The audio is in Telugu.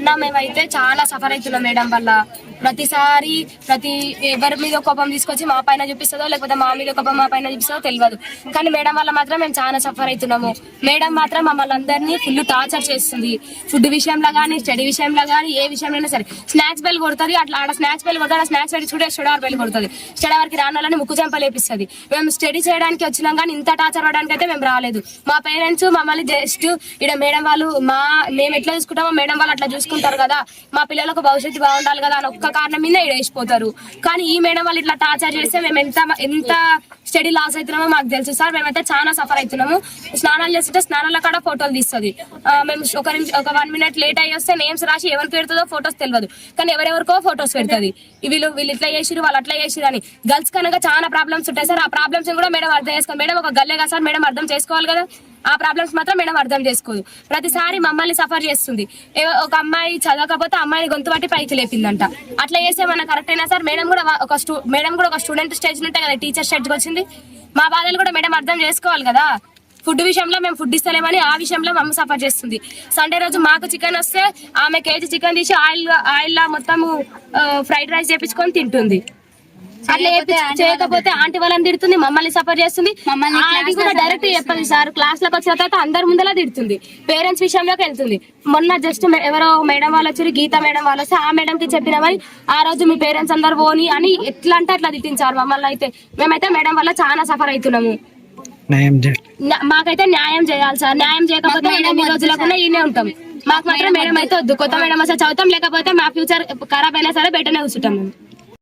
అన్న మేమైతే చాలా సఫర్ అవుతున్నాం మేడం వల్ల. ప్రతిసారి ఎవరి మీద కోపం తీసుకొచ్చి మా పైన చూపిస్తుందో లేకపోతే మా మీద కోపం మా పైన చూపిస్తుందో తెలియదు, కానీ మేడం వల్ల మాత్రం మేము చాలా సఫర్ అవుతున్నాము. మేడం మాత్రం మమ్మల్ని అందరినీ ఫుల్ టార్చర్ చేస్తుంది. ఫుడ్ విషయంలో కానీ, స్టడీ విషయంలో కానీ, ఏ విషయంలో సరే. స్నాక్స్ బెల్ కొడుతుంది, అట్లా ఆడ స్నాక్స్ బెల్ కొడుతుంది, స్నాక్స్ పెట్టి స్టడీ బెల్ కొడుతుంది. స్టడీ వరకు రాని వాళ్ళని ముక్కు చెంపలేపిస్తుంది. మేము స్టడీ చేయడానికి వచ్చినాం కానీ ఇంత టార్చర్ అవ్వడానికి అయితే మేము రాలేదు. మా పేరెంట్స్ మమ్మల్ని జస్ట్ ఇక్కడ మేడం వాళ్ళు మేము ఎట్లా చూసుకుంటామో మేడం వాళ్ళు అట్లా చూసుకుంటారు కదా, మా పిల్లలకు భవిష్యత్తు బాగుండాలి కదా అని ఒక్క కారణం మీద ఇక్కడ వేసిపోతారు. కానీ ఈ మేడం వాళ్ళు ఇట్లా టార్చర్ చేస్తే మేము ఎంత స్టడీ లాస్ అవుతున్నామో మాకు తెలుసు సార్. మేమైతే చాలా సఫర్ అవుతున్నాము. స్నానాలు చేస్తుంటే స్నానాల కాడ ఫోటోలు తీస్తుంది. మేము ఒక 1 minute లేట్ అయ్యి వస్తే నేమ్స్ రాసి ఎవరికి పెడుతుందో ఫొటోస్ తెలియదు, కానీ ఎవరెవరికో ఫొటోస్ పెడుతుంది. వీళ్ళు ఇట్లా చేసిరు, వాళ్ళు అట్లా చేసిరు అని. గర్ల్స్ కనుక చాలా ప్రాబ్లమ్స్ ఉంటాయి సార్. ఆ ప్రాబ్లమ్స్ కూడా మేడం అర్థం చేసుకోవాలి. మేడం ఒక గల్లే కదా సార్, మేడం అర్థం చేసుకోవాలి కదా. ఆ ప్రాబ్లమ్స్ మాత్రం మేడం అర్థం చేసుకోదు. ప్రతిసారి మమ్మల్ని సఫర్ చేస్తుంది. ఒక అమ్మాయి చదవకపోతే అమ్మాయిని గొంతు పట్టి పైకి లేపిందంట. అట్లా చేస్తే మన కరెక్ట్ అయినా సార్? మేడం కూడా ఒక స్టూడెంట్ స్టేజ్ ఉంటే కదా టీచర్ స్టేజ్కి వచ్చింది. మా బాధలు కూడా మేడం అర్థం చేసుకోవాలి కదా. ఫుడ్ విషయంలో మేము ఫుడ్ ఇస్తలేమని ఆ విషయంలో మమ్మ సఫర్ చేస్తుంది. సండే రోజు మాకు చికెన్ వస్తే ఆమె కేజీ చికెన్ తీసి ఆయిల్ మొత్తము ఫ్రైడ్ రైస్ చేపించుకొని తింటుంది. అట్లా చేయకపోతే ఆంటీ వాళ్ళని తిడుతుంది, మమ్మల్ని సఫర్ చేస్తుంది. అది కూడా డైరెక్ట్ చెప్పదు సార్. క్లాస్ లోకి వచ్చిన తర్వాత అందరి ముందలా తిడుతుంది. పేరెంట్స్ విషయంలోకి వెళ్తుంది. మొన్న జస్ట్ ఎవరో మేడం వాళ్ళు వచ్చి గీత మేడం వాళ్ళు వస్తే ఆ మేడం కి చెప్పినామని ఆ రోజు మీ పేరెంట్స్ అందరు పోని అని ఎట్లా అంటే అట్లా తిట్టించారు మమ్మల్ని. అయితే మేమైతే మేడం వల్ల చాలా సఫర్ అవుతున్నాము. మాకైతే న్యాయం చేయాలి సార్. న్యాయం చేయకపోతే ఎన్ని రోజులకుండా ఈయనే ఉంటాం. మాకు మాత్రం మేడం అయితే వద్దు. కొత్త మేడం వస్తే చదువుతాం, లేకపోతే మా ఫ్యూచర్ ఖరాబ్ అయినా సరే బయటనే కూర్చుంటాం మేము.